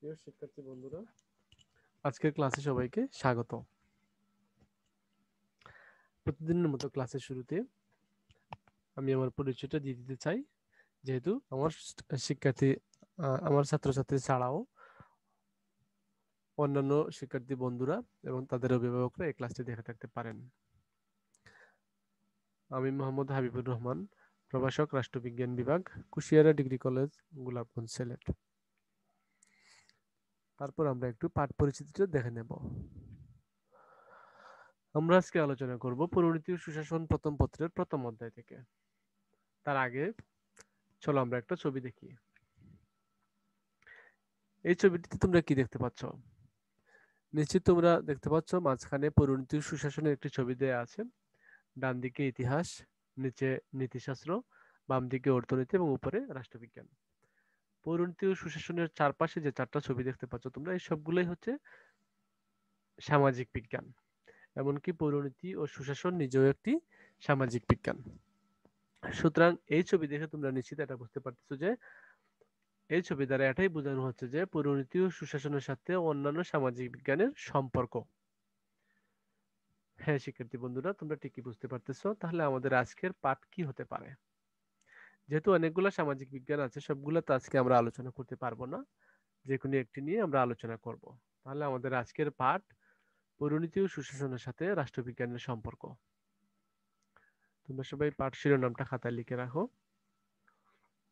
প্রিয় শিক্ষার্থী বন্ধুরা, আজকের ক্লাসে সবাইকে স্বাগত। প্রতিদিনের মতো ক্লাসের শুরুতে আমি আমার পরিচয়টা দিয়ে দিতে চাই, যেহেতু আমার ছাত্রছাত্রী ছাড়াও অন্যান্য শিক্ষার্থী বন্ধুরা এবং তাদের অভিভাবকরা এই ক্লাসটি দেখে থাকতে পারেন। আমি মোহাম্মদ হাবিবুর রহমান, প্রভাষক, রাষ্ট্রবিজ্ঞান বিভাগ, কুশিয়ারা ডিগ্রি কলেজ, গোলাপগঞ্জ, সিলেট। তারপর আমরা একটু পাঠ পরিচিতিটা দেখে নেব। আমরা আজকে আলোচনা করব পরিণতি ও সুশাসন প্রথম পত্রের প্রথম অধ্যায় থেকে। তার আগে চলো আমরা একটা ছবি দেখি। এই ছবিটিতে তোমরা কি দেখতে পাচ্ছ? নিশ্চিত তোমরা দেখতে পাচ্ছ মাঝখানে পরিণতি ও সুশাসনের একটি ছবি দেয়া আছে। ডান দিকে ইতিহাস, নিচে নীতিশাস্ত্র, বাম দিকে অর্থনীতি এবং উপরে রাষ্ট্রবিজ্ঞান। পরিণতি ও সুশাসনের চারপাশে যে চারটা ছবি দেখতে পাচ্ছ তোমরা, এই সবগুলোই হচ্ছে সামাজিক বিজ্ঞান। এমনকি পরিণতি ও সুশাসন নিজেও একটি সামাজিক বিজ্ঞান। সুতরাং এই ছবি দেখে তোমরা নিশ্চিত এটা বুঝতে পারতেছো যে এই ছবি দ্বারা এটাই বোঝানো হচ্ছে যে পরিণতি ও সুশাসনের সাথে অন্যান্য সামাজিক বিজ্ঞানের সম্পর্ক। হ্যাঁ শিক্ষার্থী বন্ধুরা, তোমরা ঠিকই বুঝতে পারতেছো। তাহলে আমাদের আজকের পাঠ কি হতে পারে? যেহেতু অনেকগুলো সামাজিক বিজ্ঞান আছে, সবগুলো তো আজকে আমরা আলোচনা করতে পারবো না, যে কোনো একটি নিয়ে আমরা আলোচনা করব। তাহলে আমাদের আজকের পাঠ পরিণতি ও সুশাসনের সাথে রাষ্ট্রবিজ্ঞানের সম্পর্ক। তোমরা সবাই পাঠ শিরোনামটা খাতায় লিখে রাখো।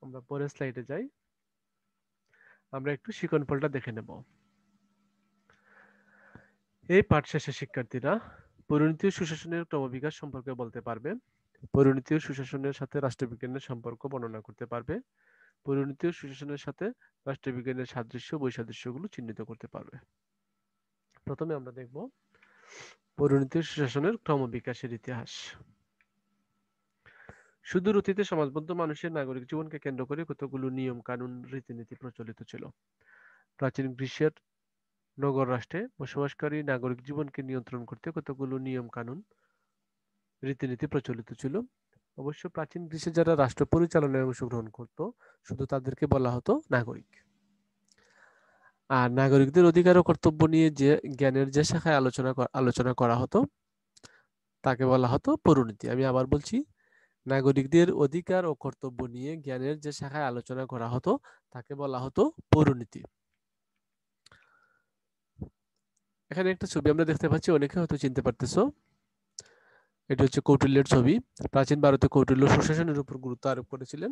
আমরা পরের স্লাইডে যাই। আমরা একটু শিকনফলটা দেখে নেব। এই পাঠ শেষে শিক্ষার্থীরা পরিণতি ও সুশাসনের ক্রমবিকাশ সম্পর্কে বলতে পারবে, পরিণতি ও সুশাসনের সাথে রাষ্ট্রবিজ্ঞানের সম্পর্ক বর্ণনা করতে পারবে, পরিণতি ও সুশাসনের সাথে রাষ্ট্রবিজ্ঞানের সাদৃশ্য বৈসাদৃশ্যগুলো চিহ্নিত করতে পারবে। প্রথমে আমরা দেখব পরিণতি ও সুশাসনের ক্রমবিকাশের ইতিহাস। সুদূর অতীতে সমাজবদ্ধ মানুষের নাগরিক জীবনকে কেন্দ্র করে কতগুলো নিয়ম কানুন রীতিনীতি প্রচলিত ছিল। প্রাচীন গ্রীসের নগর রাষ্ট্রে বসবাসকারী নাগরিক জীবনকে নিয়ন্ত্রণ করতে কতগুলো নিয়ম কানুন রীতিনীতি প্রচলিত ছিল। অবশ্য প্রাচীন গ্রীসে যারা রাষ্ট্র পরিচালনায় অংশগ্রহণ করত, শুধু তাদেরকে বলা হতো নাগরিক। আর নাগরিকদের অধিকার ও কর্তব্য নিয়ে যে জ্ঞানের যে শাখায় আলোচনা করা হতো তাকে বলা হতো পরিণতি। আমি আবার বলছি, নাগরিকদের অধিকার ও কর্তব্য নিয়ে জ্ঞানের যে শাখায় আলোচনা করা হতো তাকে বলা হতো পরিণতি। এখানে একটা ছবি আমরা দেখতে পাচ্ছি, অনেকে হয়তো চিনতে পারতেছো। এটি হচ্ছে কৌটিল্যের ছবি। প্রাচীন ভারতে কৌটিল্য সুশাসনের উপর গুরুত্ব আরোপ করেছিলেন।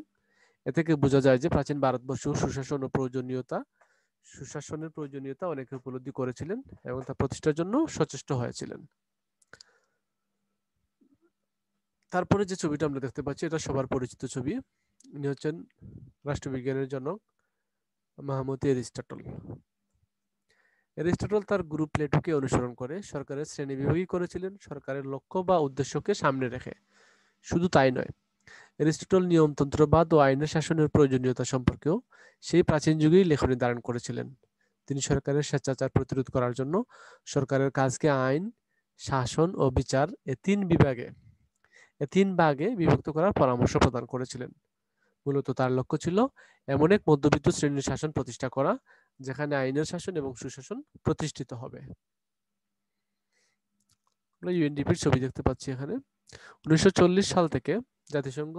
এ থেকে বোঝা যায় যে প্রাচীন ভারতবর্ষ সুশাসনের প্রয়োজনীয়তা অনেকে উপলব্ধি করেছিলেন এবং তা প্রতিষ্ঠার জন্য সচেষ্ট হয়েছিলেন। তারপরে যে ছবিটা আমরা দেখতে পাচ্ছি এটা সবার পরিচিত ছবি। ইনি হচ্ছেন রাষ্ট্রবিজ্ঞানের জনক মাহমুদ এরিস্টটল। এরিস্টটল তার গুরু প্লেটোকে অনুসরণ করে সরকারের শ্রেণীবিভাগই করেছিলেন, সরকারের লক্ষ্য বা উদ্দেশ্যকে সামনে রেখে। শুধু তাই নয়, এরিস্টটল নিয়মতন্ত্রবাদ ও আইনের শাসনের প্রয়োজনীয়তা সম্পর্কেও সেই প্রাচীন যুগেই লেখনী ধারণ করেছিলেন। তিনি সরকারের স্বেচ্ছাচার প্রতিরোধ করার জন্য সরকারের কাজকে আইন, শাসন ও বিচার এ তিন ভাগে বিভক্ত করার পরামর্শ প্রদান করেছিলেন। মূলত তার লক্ষ্য ছিল এমন এক মধ্যবিত্ত শ্রেণীর শাসন প্রতিষ্ঠা করা যেখানে আইনের শাসন এবং সুশাসন প্রতিষ্ঠিত হবে। আমরা ইউএনডিপির ছবি দেখতে পাচ্ছি এখানে। 1940 সাল থেকে জাতিসংঘ,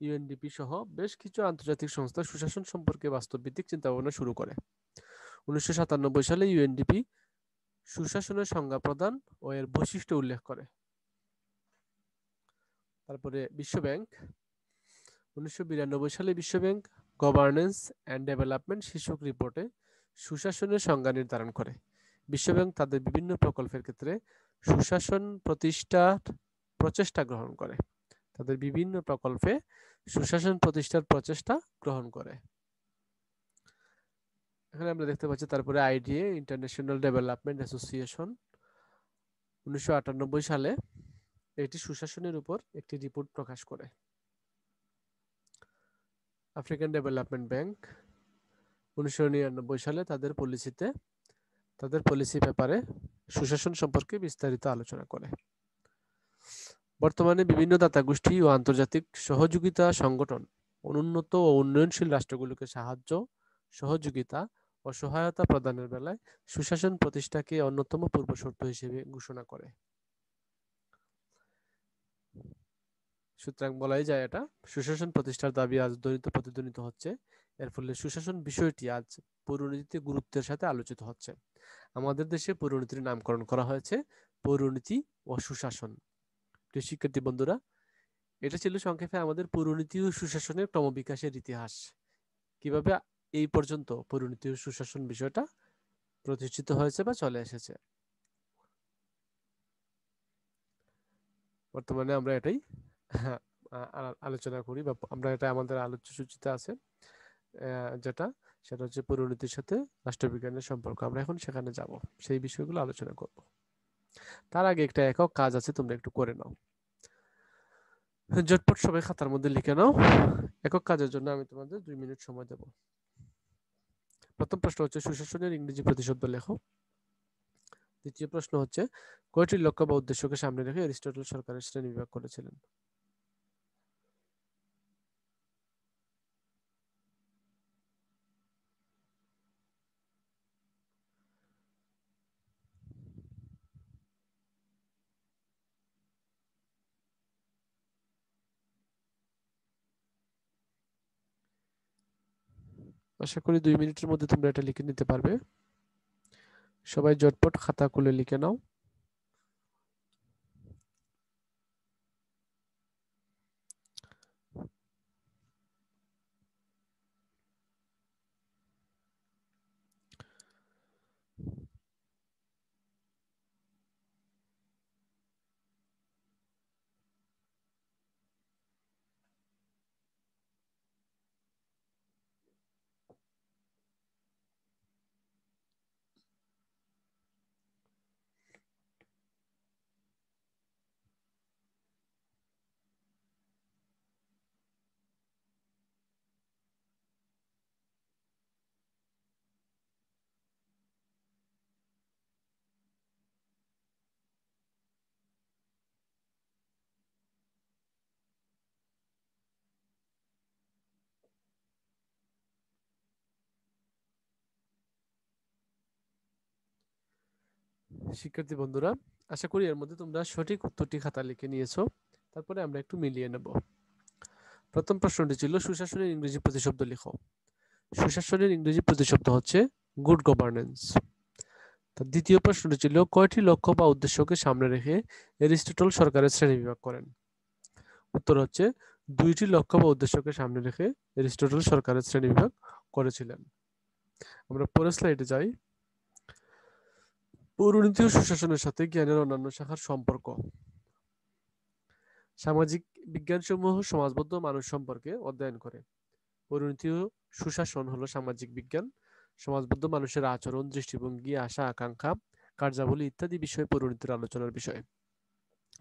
ইউএনডিপি সহ বেশ কিছু আন্তর্জাতিক সংস্থা সুশাসন সম্পর্কে বাস্তবভিত্তিক চিন্তাভাবনা শুরু করে। 1997 সালে ইউএনডিপি সুশাসনের সংজ্ঞা প্রদান ও এর বৈশিষ্ট্য উল্লেখ করে। তারপরে বিশ্বব্যাংক 1992 সালে বিশ্বব্যাংক গভর্নেন্স অ্যান্ড ডেভেলপমেন্ট শীর্ষক রিপোর্টে সুশাসনের সংজ্ঞা নির্ধারণ করে। বিশ্বব্যাংক তাদের বিভিন্ন প্রকল্পের ক্ষেত্রে সুশাসন প্রতিষ্ঠার প্রচেষ্টা গ্রহণ করে। এখানে আমরা দেখতে পাচ্ছি। তারপরে আইডিএ, ইন্টারন্যাশনাল ডেভেলপমেন্ট অ্যাসোসিয়েশন 1998 সালে এটি সুশাসনের উপর একটি রিপোর্ট প্রকাশ করে। আফ্রিকান ডেভেলপমেন্ট ব্যাংক 1999 সালে তাদের পলিসি পেপারে সুশাসন সম্পর্কে বিস্তারিত আলোচনা করে। বর্তমানে বিভিন্ন দাতা গোষ্ঠী ও আন্তর্জাতিক সহযোগিতা সংগঠন অনুন্নত ও উন্নয়নশীল রাষ্ট্রগুলোকে সাহায্য, সহযোগিতা ও সহায়তা প্রদানের বেলায় সুশাসন প্রতিষ্ঠাকে অন্যতম পূর্বশর্ত হিসেবে ঘোষণা করে। সুতরাং বলাই যায় এটা সুশাসন প্রতিষ্ঠার দাবি আজ ধ্বনিত প্রতিধ্বনিত হচ্ছে। এর ফলে সুশাসন বিষয়টি আজ পৌরনীতিতে গুরুত্বের সাথে আলোচিত হচ্ছে। আমাদের দেশে পৌরনীতির নামকরণ করা হয়েছে পৌরনীতি ও সুশাসন। প্রিয় শিক্ষার্থী বন্ধুরা, এটা ছিল সংক্ষেপে আমাদের পৌরনীতি ও সুশাসনের ক্রমবিকাশের ইতিহাস। কিভাবে এই পর্যন্ত পৌরনীতি ও সুশাসন বিষয়টা প্রতিষ্ঠিত হয়েছে বা চলে এসেছে। বর্তমানে আমরা এটাই আলোচনা করি বা আমরা এটা আমাদের আলোচ্য সূচিতে আছে, যেটা সেটা হচ্ছে পৌরনীতির সাথে রাষ্ট্রবিজ্ঞানের সম্পর্ক। আমরা এখন সেখানে যাব, সেই বিষয়গুলো আলোচনা করব। তার আগে একটা একক কাজ আছে, তোমরা একটু করে নাও। ঝটপট সবাই খাতার মধ্যে লিখে নাও। একক কাজের জন্য আমি তোমাদের 2 মিনিট সময় দেব। প্রথম প্রশ্ন হচ্ছে সুশাসনের ইংরেজি প্রতিশব্দ লেখো। দ্বিতীয় প্রশ্ন হচ্ছে কয়টি লক্ষ্য বা উদ্দেশ্যকে সামনে রেখে অ্যারিস্টটল সরকারের শ্রেণীবিভাগ করেছিলেন। আশা করি 2 মিনিটের মধ্যে তোমরা এটা লিখে নিতে পারবে। সবাই ঝটপট খাতা খুলে লিখে নাও। শিক্ষার্থী বন্ধুরা, আশা করি এর মধ্যে তোমরা সঠিক উত্তরটি খাতা লিখে নিয়েছো। তারপরে আমরা একটু মিলিয়ে নেব। প্রথম প্রশ্নটি ছিল সুশাসনের ইংরেজি প্রতিশব্দ লিখো। সুশাসনের ইংরেজি প্রতিশব্দ হচ্ছে গুড গভর্নেন্স। তার দ্বিতীয় প্রশ্নটি ছিল কয়টি লক্ষ্য বা উদ্দেশ্যকে সামনে রেখে অ্যারিস্টটল সরকারের শ্রেণীবিভাগ করেন। উত্তর হচ্ছে 2টি লক্ষ্য বা উদ্দেশ্যকে সামনে রেখে অ্যারিস্টটল সরকারের শ্রেণীবিভাগ করেছিলেন। আমরা পরের স্লাইডে যাই। পৌরনীতি ও সুশাসনের সাথে জ্ঞানের অন্যান্য শাখার সম্পর্ক। সামাজিক বিজ্ঞানসমূহ সমাজবদ্ধ মানুষ সম্পর্কে অধ্যয়ন করে। পৌরনীতি ও সুশাসন হলো সামাজিক বিজ্ঞান। সমাজবদ্ধ মানুষের আচরণ, দৃষ্টিভঙ্গি, আশা আকাঙ্ক্ষা, কার্যাবলী ইত্যাদি বিষয় পৌরনীতির আলোচনার বিষয়।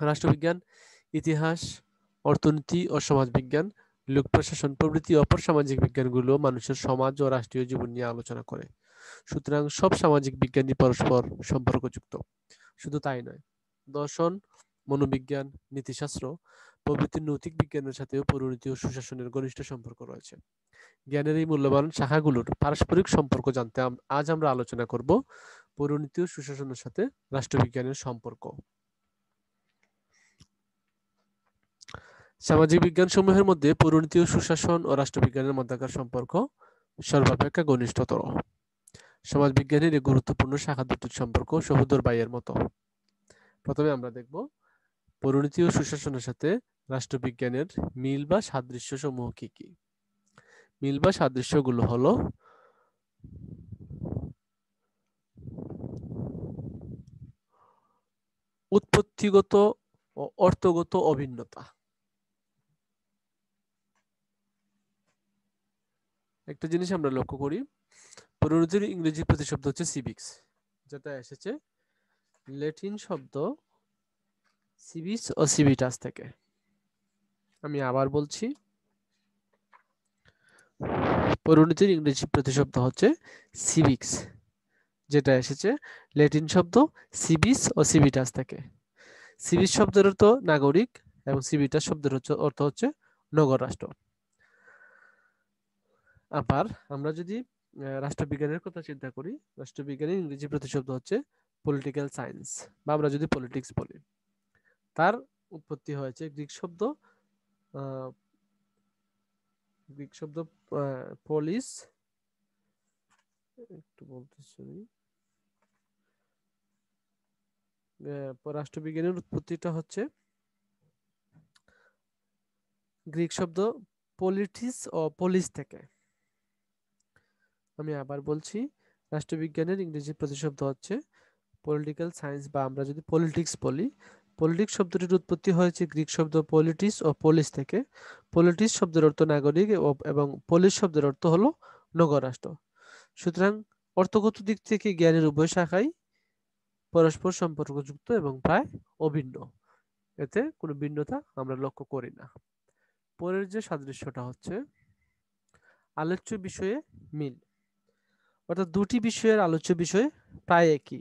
রাষ্ট্রবিজ্ঞান, ইতিহাস, অর্থনীতি ও সমাজবিজ্ঞান, লোক প্রশাসন প্রভৃতি অপর সামাজিক বিজ্ঞানগুলো মানুষের সমাজ ও রাষ্ট্রীয় জীবন নিয়ে আলোচনা করে। সুতরাং সব সামাজিক বিজ্ঞানই পরস্পর সম্পর্কযুক্ত। শুধু তাই নয়, দর্শন, মনোবিজ্ঞান, নীতিশাস্ত্র প্রভৃতি নৈতিক বিজ্ঞানের সাথেও পৌরনীতি ও সুশাসনের ঘনিষ্ঠ সম্পর্ক রয়েছে। জ্ঞানের এই মূল্যবান শাখাগুলোর পারস্পরিক সম্পর্ক জানতে আজ আমরা আলোচনা করব পৌরনীতি ও সুশাসনের সাথে রাষ্ট্রবিজ্ঞানের সম্পর্ক। সামাজিক বিজ্ঞান সমূহের মধ্যে পৌরনীতি ও সুশাসন ও রাষ্ট্রবিজ্ঞানের মধ্যকার সম্পর্ক সর্বাপেক্ষা ঘনিষ্ঠতর। সমাজবিজ্ঞানের এই গুরুত্বপূর্ণ শাখা দুটির সম্পর্ক সহোদর ভাইয়ের মতো। প্রথমে আমরা দেখব পৌরনীতি ও সুশাসনের সাথে রাষ্ট্রবিজ্ঞানের মিল বা সাদৃশ্য সমূহ কি কি। মিল বা সাদৃশ্যগুলো হলো উৎপত্তিগত ও অর্থগত অভিন্নতা। একটা জিনিস আমরা লক্ষ্য করি, পৌরনীতির ইংরেজি প্রতিশব্দ হচ্ছে সিভিক্স, যেটা এসেছে ল্যাটিন শব্দ সিভিস ও সিভিটাস থেকে। আমি আবার বলছি, পৌরনীতির ইংরেজি প্রতিশব্দ হচ্ছে সিভিক্স, যেটা এসেছে ল্যাটিন শব্দ সিভিস ও সিভিটাস থেকে। সিভিস শব্দের অর্থ নাগরিক এবং সিভিটাস শব্দের অর্থ হচ্ছে নগর রাষ্ট্র। আবার আমরা যদি রাষ্ট্রবিজ্ঞানের কথা চিন্তা করি, রাষ্ট্রবিজ্ঞানের ইংরেজি প্রতিশব্দ হচ্ছে পলিটিক্যাল সায়েন্স, বা আমরা যদি পলিটিক্স বলি। তার উৎপত্তি হয়েছে গ্রিক শব্দ, আহ, গ্রিক শব্দ পলিস, একটু বলতেছি, রাষ্ট্রবিজ্ঞানের উৎপত্তিটা হচ্ছে গ্রিক শব্দ পলিটিস ও পলিস থেকে। আমি আবার বলছি, রাষ্ট্রবিজ্ঞানের ইংরেজি প্রতিশব্দ হচ্ছে পলিটিক্যাল সায়েন্স, বা আমরা যদি পলিটিক্স বলি। পলিটিক্স শব্দটির উৎপত্তি হয়েছে গ্রিক শব্দ পলিটিস ও পলিস থেকে। পলিটিস শব্দের অর্থ নাগরিক এবং পলিস শব্দের অর্থ হলো নগর রাষ্ট্র। সুতরাং অর্থগত দিক থেকে জ্ঞানের উভয় শাখাই পরস্পর সম্পর্কযুক্ত এবং প্রায় অভিন্ন, এতে কোনো ভিন্নতা আমরা লক্ষ্য করি না। পরের যে সাদৃশ্যটা হচ্ছে আলোচ্য বিষয়ে মিল, অর্থাৎ দুটি বিষয়ের আলোচ্য বিষয় প্রায় একই।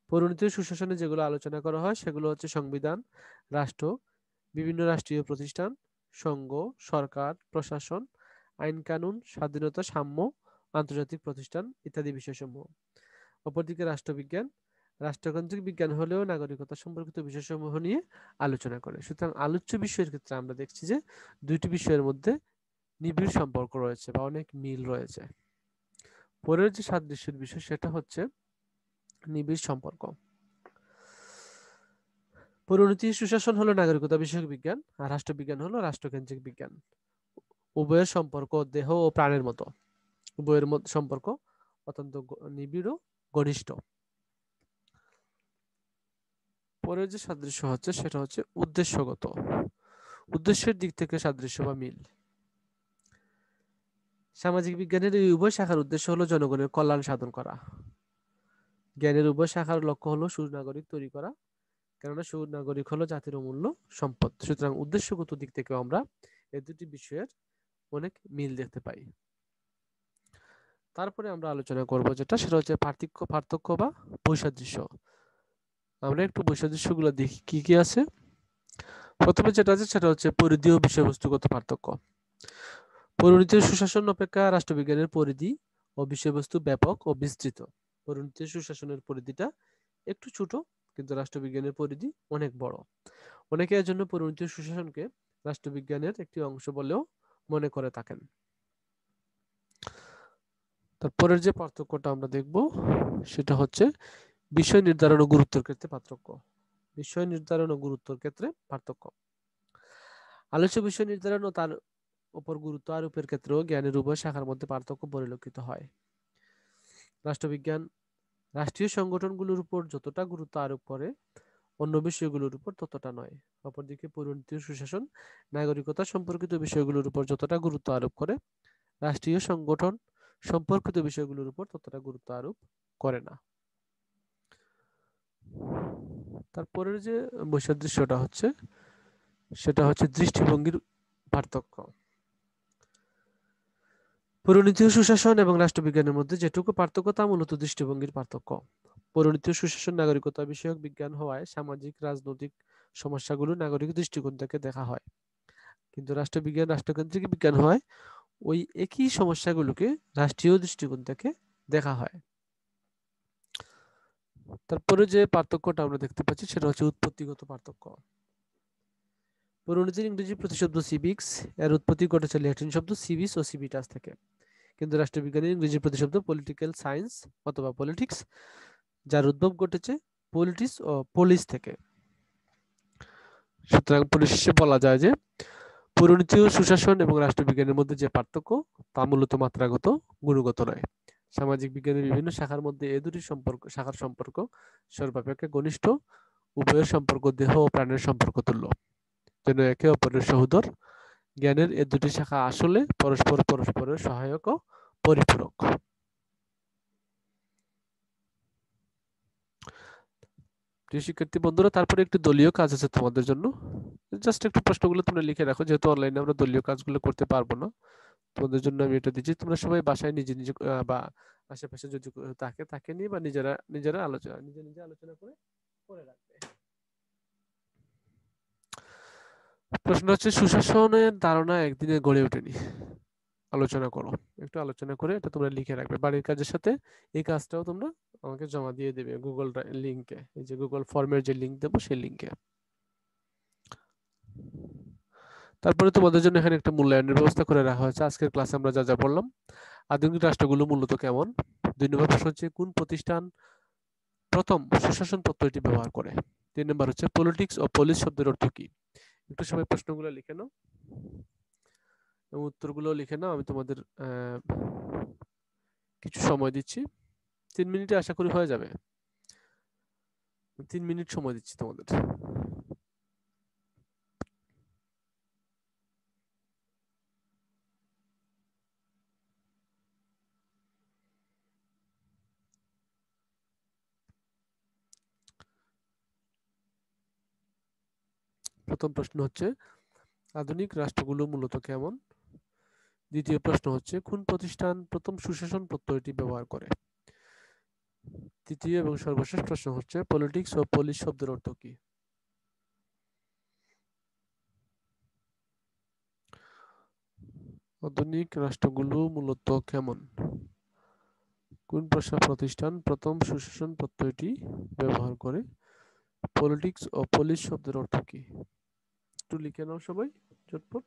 পরিণতি সুশাসনে যেগুলো আলোচনা করা হয় সেগুলো হচ্ছে সংবিধান, রাষ্ট্র, বিভিন্ন রাষ্ট্রীয় প্রতিষ্ঠান, সংঘ, সরকার, প্রশাসন, আইন কানুন, স্বাধীনতা, সাম্য, আন্তর্জাতিক প্রতিষ্ঠান ইত্যাদি বিষয়সমূহ। অপরদিকে রাষ্ট্রবিজ্ঞান রাষ্ট্রকেন্দ্রিক বিজ্ঞান হলেও নাগরিকতা সম্পর্কিত বিষয়সমূহ নিয়ে আলোচনা করে। সুতরাং আলোচ্য বিষয়ের ক্ষেত্রে আমরা দেখছি যে দুইটি বিষয়ের মধ্যে নিবিড় সম্পর্ক রয়েছে বা অনেক মিল রয়েছে। পরের যে সাদৃশ্যের বিষয় সেটা হচ্ছে নিবিড় সম্পর্ক। পরিণতি সুশাসন হলো নাগরিকতা বিষয়ক বিজ্ঞান, আর রাষ্ট্রবিজ্ঞান হলো রাষ্ট্রকেন্দ্রিক বিজ্ঞান। উভয়ের সম্পর্ক দেহ ও প্রাণের মতো, উভয়ের মধ্যে সম্পর্ক অত্যন্ত নিবিড় ও ঘনিষ্ঠ। পরের যে সাদৃশ্য হচ্ছে সেটা হচ্ছে উদ্দেশ্যগত, উদ্দেশ্যের দিক থেকে সাদৃশ্য বা মিল। সামাজিক বিজ্ঞানের এই উভয় শাখার উদ্দেশ্য হলো জনগণের কল্যাণ সাধন করা। জ্ঞানের উভয় শাখার লক্ষ্য হলো সুনাগরিক তৈরি করা, কেননা সুনাগরিক হলো জাতির অমূল্য সম্পদ। সুতরাং উদ্দেশ্যগত দিক থেকে আমরা এই দুটি বিষয়ের অনেক মিল দেখতে পাই। তারপরে আমরা আলোচনা করব যেটা সেটা হচ্ছে পার্থক্য বা বৈসাদৃশ্য। আমরা একটু বৈসাদৃশ্যগুলো দেখি কি কি আছে। প্রথমে যেটা আছে সেটা হচ্ছে পরিধি ও বিষয়বস্তুগত পার্থক্য। পরিণতি সুশাসন অপেক্ষা রাষ্ট্রবিজ্ঞানের পরিধি ও বিষয়বস্তু ব্যাপক ও বিস্তৃত। পরিণতি সুশাসনের পরিধিটা একটু ছোট, কিন্তু রাষ্ট্রবিজ্ঞানের পরিধি অনেক বড়। অনেকে এর জন্য পরিণতি সুশাসনকে রাষ্ট্রবিজ্ঞানের একটি অংশ বলেও মনে করে থাকেন। তারপরের যে পার্থক্যটা আমরা দেখব সেটা হচ্ছে বিষয় নির্ধারণ ও গুরুত্বের ক্ষেত্রে পার্থক্য। বিষয় নির্ধারণ ও গুরুত্বের ক্ষেত্রে পার্থক্য। আলোচ্য বিষয় নির্ধারণ ও তার উপর গুরুত্ব আরোপের ক্ষেত্রেও জ্ঞানের উভয় শাখার মধ্যে পার্থক্য পরিলক্ষিত হয়। রাষ্ট্রবিজ্ঞান রাষ্ট্রীয় সংগঠনগুলোর উপর যতটা গুরুত্ব আরোপ করে, অন্য বিষয়গুলোর উপর ততটা নয়। অপরদিকে পরিণতি সুশাসন নাগরিকতা সম্পর্কিত বিষয়গুলোর উপর যতটা গুরুত্ব আরোপ করে, রাষ্ট্রীয় সংগঠন সম্পর্কিত বিষয়গুলোর উপর ততটা গুরুত্ব আরোপ করে না। তারপরের যে বৈসাদৃশ্যটা হচ্ছে সেটা হচ্ছে দৃষ্টিভঙ্গির পার্থক্য। পরিণতি সুশাসন এবং রাষ্ট্রবিজ্ঞানের মধ্যে যেটুকু পার্থক্য তা মূলত দৃষ্টিভঙ্গির পার্থক্য। পরিণতি সুশাসন নাগরিকতা বিষয়ক বিজ্ঞান হওয়ায় সামাজিক রাজনৈতিক সমস্যাগুলো নাগরিক দৃষ্টিকোণ থেকে দেখা হয়, কিন্তু রাষ্ট্রবিজ্ঞান রাষ্ট্রকেন্দ্রিক বিজ্ঞান হওয়ায় ওই একই সমস্যাগুলোকে রাষ্ট্রীয় দৃষ্টিকোণ থেকে দেখা হয়। তারপরে যে পার্থক্যটা আমরা দেখতে পাচ্ছি সেটা হচ্ছে উৎপত্তিগত পার্থক্য। পরিণতির ইংরেজি প্রতিশব্দ সিভিক্স, এর উৎপত্তি ঘটেছে ল্যাটিন শব্দ সিভিস ও সিভিটাস থেকে, কিন্তু রাষ্ট্রবিজ্ঞানের ইংরেজি প্রতিশব্দ পলিটিক্যাল সায়েন্স অথবা পলিটিক্স, যার উদ্ভব ঘটেছে পলিটিস ও পলিস থেকে। সুতরাং পরিশেষে বলা যায় যে পরিণতি ও সুশাসন এবং রাষ্ট্রবিজ্ঞানের মধ্যে যে পার্থক্য তা মূলত মাত্রাগত, গুণগত নয়। সামাজিক বিজ্ঞানের বিভিন্ন শাখার মধ্যে এ দুটি শাখার সম্পর্ক সর্বাপেক্ষা ঘনিষ্ঠ। উভয়ের সম্পর্ক দেহ ও প্রাণের সম্পর্ক তুল্য, যেন একে অপরের সহোদর। জ্ঞানের এ দুটি শাখা আসলে পরস্পরের সহায়ক ও পরিপূরক। প্রিয় শিক্ষার্থী বন্ধুরা, তারপরে একটু দলীয় কাজ আছে তোমাদের জন্য। জাস্ট একটু প্রশ্নগুলো তোমরা লিখে রাখো, যেহেতু অনলাইনে আমরা দলীয় কাজগুলো করতে পারবো না। তোমাদের জন্য আমি এটা দিচ্ছি, তোমরা সবাই বাসায় নিজে নিজে বা আশেপাশে যদি থাকে তাকে নিয়ে বা নিজে নিজে আলোচনা করে করে রাখবে। প্রশ্ন হচ্ছে সুশাসনের ধারণা একদিনে গড়ে ওঠেনি। আলোচনা করো, একটু আলোচনা করে এটা তোমরা লিখে রাখবে বাড়ির কাজের সাথে। এই কাজটাও তোমরা আমাকে জমা দিয়ে দেবে গুগল লিংকে, এই যে গুগল ফর্মের যে লিংক দেবো সেই লিংকে। তারপরে তোমাদের জন্য এখানে একটা মূল্যায়নের ব্যবস্থা করে রাখা হয়েছে। আজকের ক্লাসে আমরা যা যা বললাম, আধুনিক রাষ্ট্রগুলো মূলত কেমন, 2 নম্বর প্রশ্ন হচ্ছে কোন প্রতিষ্ঠান প্রথম সুশাসন পদ্ধতি ব্যবহার করে, 3 নম্বর হচ্ছে পলিটিক্স ও পলিস শব্দের অর্থ কি। একটু সবাই প্রশ্নগুলো লিখে নাও এবং উত্তরগুলো লিখে নাও। আমি তোমাদের কিছু সময় দিচ্ছি, 3 মিনিটে আশা করি হয়ে যাবে। 3 মিনিট সময় দিচ্ছি তোমাদের। প্রথম প্রশ্ন হচ্ছে আধুনিক রাষ্ট্রগুলো মূলত কেমন, দ্বিতীয় প্রশ্ন হচ্ছে কোন প্রতিষ্ঠান প্রথম সুশাসন পদ্ধতি ব্যবহার করে, তৃতীয় এবং সর্বশেষ প্রশ্ন হচ্ছে পলিটিক্স ও পলিস শব্দের অর্থ কি। আধুনিক রাষ্ট্রগুলো মূলত কেমন, কোন প্রতিষ্ঠান প্রথম সুশাসন পদ্ধতি ব্যবহার করে, পলিটিক্স ও পলিস শব্দের অর্থ কি। একটু লিখে নাও সবাই চটপট।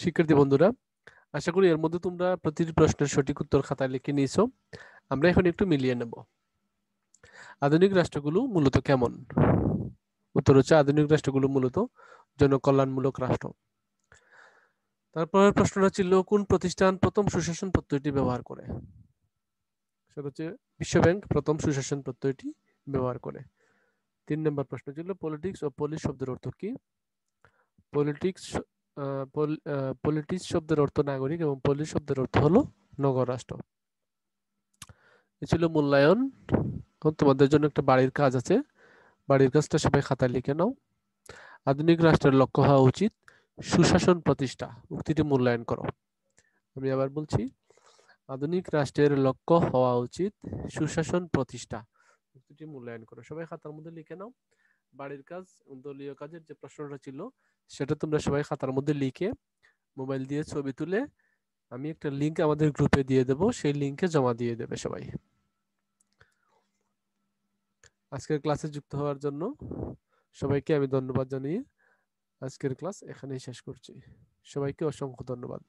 শিক্ষার্থী বন্ধুরা, আশা করি এর মধ্যে তোমরা প্রতিটি প্রশ্নের সঠিক উত্তর খাতায় লিখে নিয়েছো। আমরা এখন একটু মিলিয়ে নেব। আধুনিক রাষ্ট্রগুলো মূলত কেমন, উত্তর হচ্ছে আধুনিক রাষ্ট্রগুলো মূলত জনকল্যাণমূলক রাষ্ট্র। তারপরের প্রশ্নটা ছিল কোন প্রতিষ্ঠান প্রথম সুশাসন পদ্ধতি ব্যবহার করে, সেটা হচ্ছে বিশ্বব্যাংক প্রথম সুশাসন পদ্ধতি ব্যবহার করে। 3 নম্বর প্রশ্ন ছিল পলিটিক্স ও পলিস শব্দের অর্থ কি। পলিটিক্স পলিটিক্স শব্দের অর্থ নাগরিক এবং পলিস শব্দের অর্থ হলো নগর রাষ্ট্র। এ ছিল মূল্যায়ন। তোমাদের জন্য একটা বাড়ির কাজ আছে, বাড়ির কাজটা সবাই খাতায় লিখে নাও। আধুনিক রাষ্ট্রের লক্ষ্য হওয়া উচিত সুশাসন প্রতিষ্ঠা, উক্তিটি মূল্যায়ন করো। আমি আবার বলছি, আধুনিক রাষ্ট্রের লক্ষ্য হওয়া উচিত সুশাসন প্রতিষ্ঠা, উক্তিটি মূল্যায়ন করো। সবাই খাতার মধ্যে লিখে নাও। বাড়ির কাজ, দলীয় কাজের যে প্রশ্নটা ছিল সেটা তোমরা সবাই খাতার মধ্যে লিখে মোবাইল দিয়ে ছবি তুলে আমি একটা লিংক আমাদের গ্রুপে দিয়ে দেব, সেই লিংকে জমা দিয়ে দেবে সবাই। আজকের ক্লাসে যুক্ত হওয়ার জন্য সবাইকে আমি ধন্যবাদ জানিয়ে আজকের ক্লাস এখানেই শেষ করছি। সবাইকে অসংখ্য ধন্যবাদ।